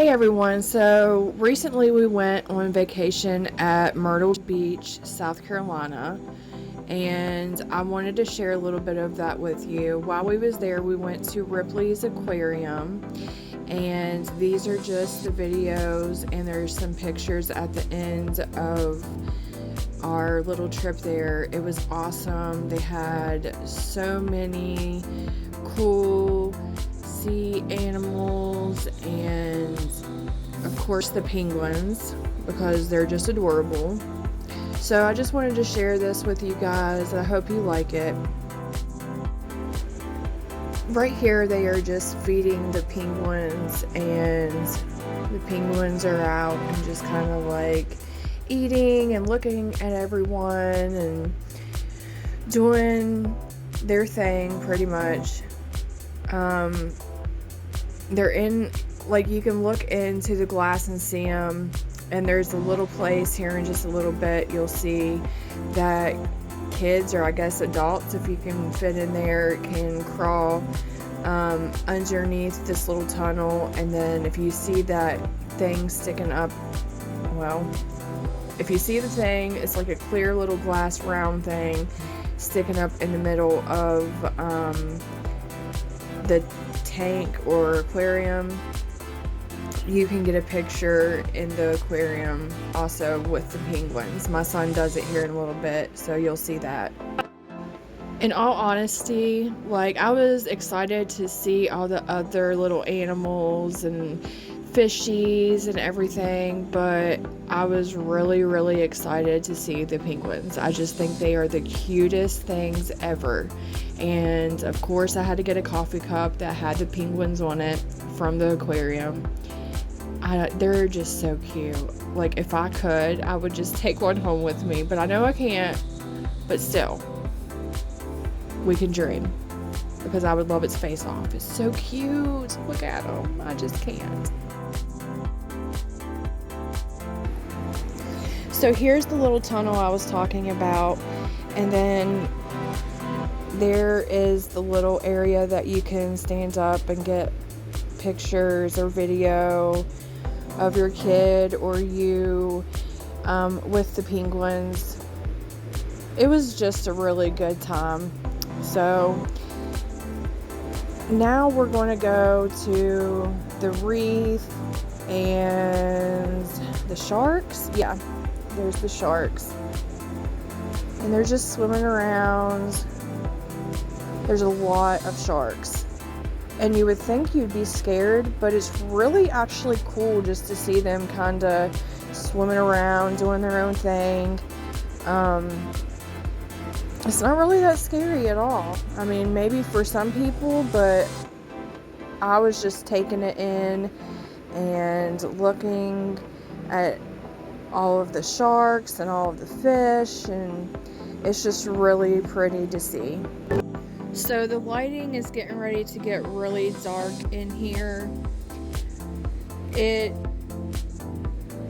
Hey everyone, so recently we went on vacation at Myrtle Beach, South Carolina, and I wanted to share a little bit of that with you. While we was there, we went to Ripley's Aquarium, and these are just the videos, and there's some pictures at the end of our little trip there. It was awesome. They had so many cool sea animals and of course the penguins because they're just adorable. So I just wanted to share this with you guys. I hope you like it. Right here they are just feeding the penguins, and the penguins are out and just kind of like eating and looking at everyone and doing their thing pretty much. They're in, like, you can look into the glass and see them, and there's a little place here in just a little bit you'll see that kids, or I guess adults if you can fit in there, can crawl underneath this little tunnel. And then if you see that thing sticking up, well, if you see the thing, it's like a clear little glass round thing sticking up in the middle of the tank or aquarium. You can get a picture in the aquarium also with the penguins. My son does it here in a little bit, so you'll see that. In all honesty, like, I was excited to see all the other little animals and fishies and everything, but I was really excited to see the penguins. I just think they are the cutest things ever. And of course I had to get a coffee cup that had the penguins on it from the aquarium. They're just so cute. Like, if I could, I would just take one home with me, but I know I can't. But still, we can dream, because I would love its face off. It's so cute. Look at him. I just can't. So here's the little tunnel I was talking about, and then there is the little area that you can stand up and get pictures or video of your kid or you with the penguins. It was just a really good time. So now we're going to go to the reef and the sharks. Yeah, there's the sharks, and they're just swimming around. There's a lot of sharks, and you would think you'd be scared, but it's really actually cool just to see them kind of swimming around, doing their own thing. It's not really that scary at all. I mean, maybe for some people, but I was just taking it in and looking at all of the sharks and all of the fish, and it's just really pretty to see. So the lighting is getting ready to get really dark in here.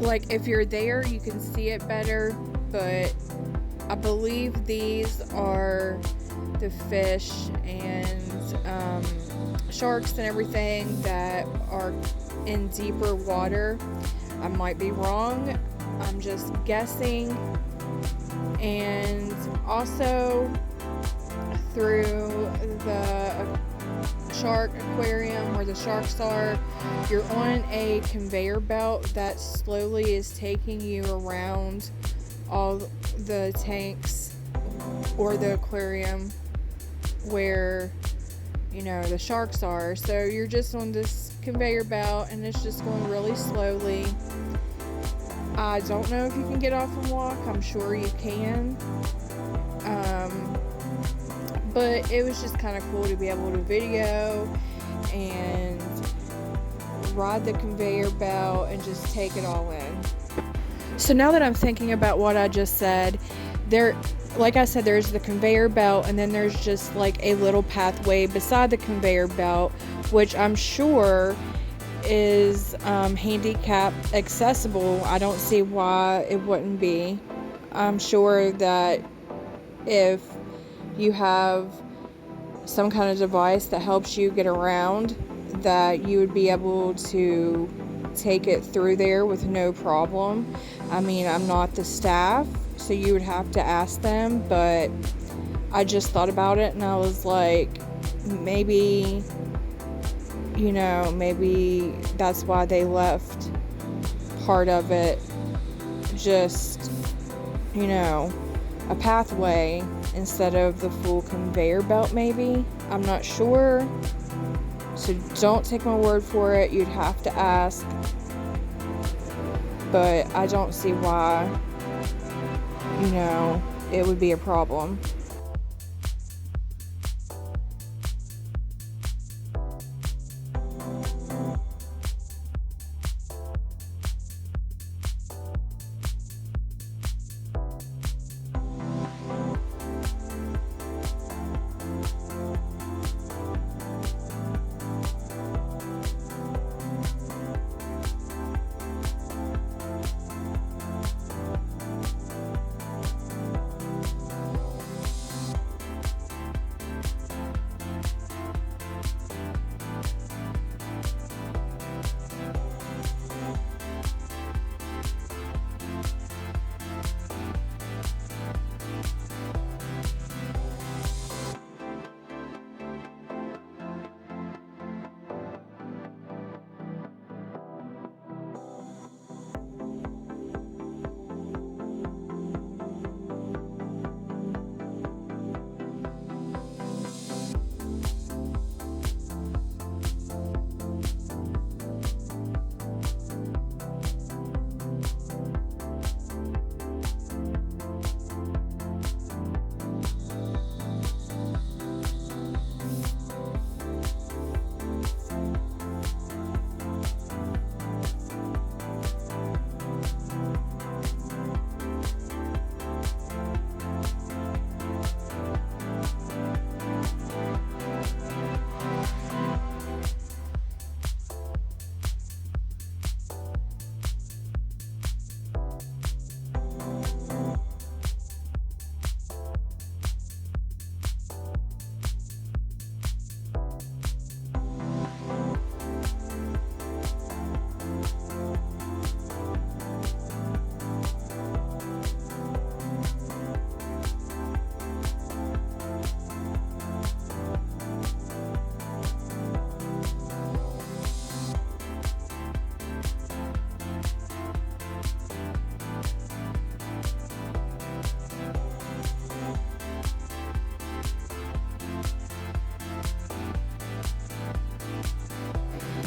Like, if you're there, you can see it better, but I believe these are the fish and sharks and everything that are in deeper water. I might be wrong. I'm just guessing. And also through the shark aquarium where the sharks are, you're on a conveyor belt that slowly is taking you around all the tanks or the aquarium where, you know, the sharks are. So you're just on this conveyor belt and it's just going really slowly. I don't know if you can get off and walk. I'm sure you can. But it was just kind of cool to be able to video and ride the conveyor belt and just take it all in. So now that I'm thinking about what I just said, like I said, there's the conveyor belt, and then there's just like a little pathway beside the conveyor belt, which I'm sure is handicap accessible. I don't see why it wouldn't be. I'm sure that if you have some kind of device that helps you get around, that you would be able to take it through there with no problem. I mean, I'm not the staff, so you would have to ask them, but I just thought about it and I was like, maybe, you know, maybe that's why they left part of it just, you know, a pathway instead of the full conveyor belt. Maybe, I'm not sure, so don't take my word for it, you'd have to ask, but I don't see why, you know, it would be a problem.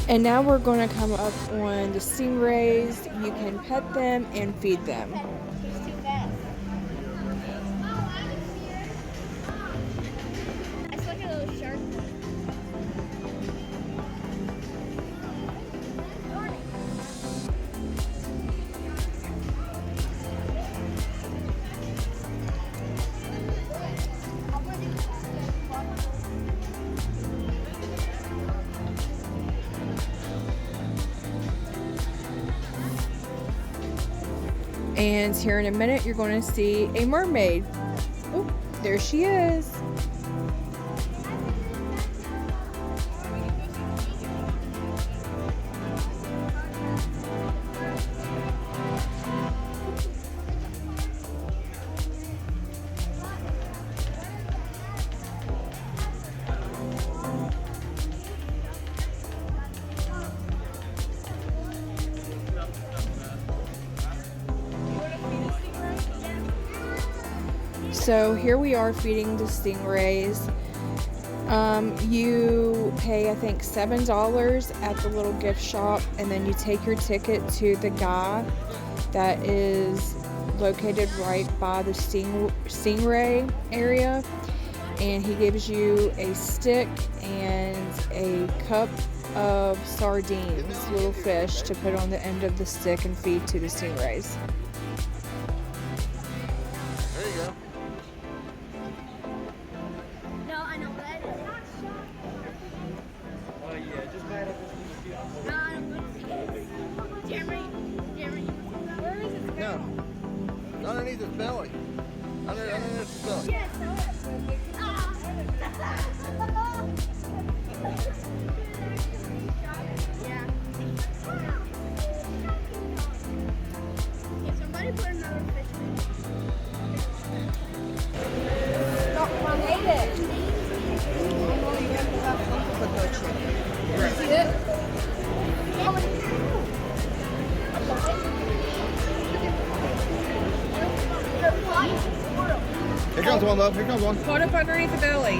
And now we're going to come up on the stingrays. You can pet them and feed them. It's like a little shark. And here in a minute, you're going to see a mermaid. Oh, there she is. So here we are feeding the stingrays. You pay, I think, $7 at the little gift shop, and then you take your ticket to the guy that is located right by the stingray area, and he gives you a stick and a cup of sardines, little fish, to put on the end of the stick and feed to the stingrays. There you go. No, I know that. Oh yeah, just buy it up. Jeremy, where is it? No, underneath his belly. Underneath his belly. Yes, yeah. Here comes one, love. Here comes one. Put up underneath the belly.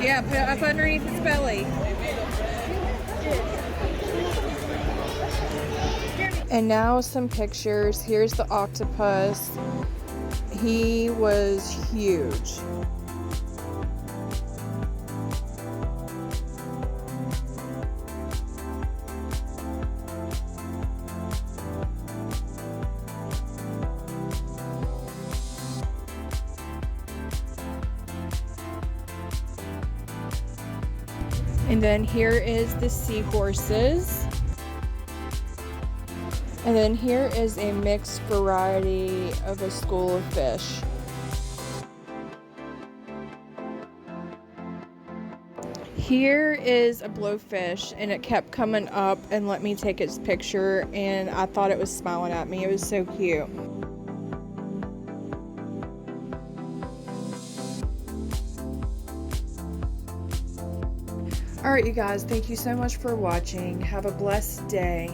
Yeah, put it up underneath its belly. And now some pictures. Here's the octopus. He was huge. And then here is the seahorses. And then here is a mixed variety of a school of fish. Here is a blowfish, and it kept coming up and let me take its picture, and I thought it was smiling at me. It was so cute. Alright, you guys, thank you so much for watching. Have a blessed day.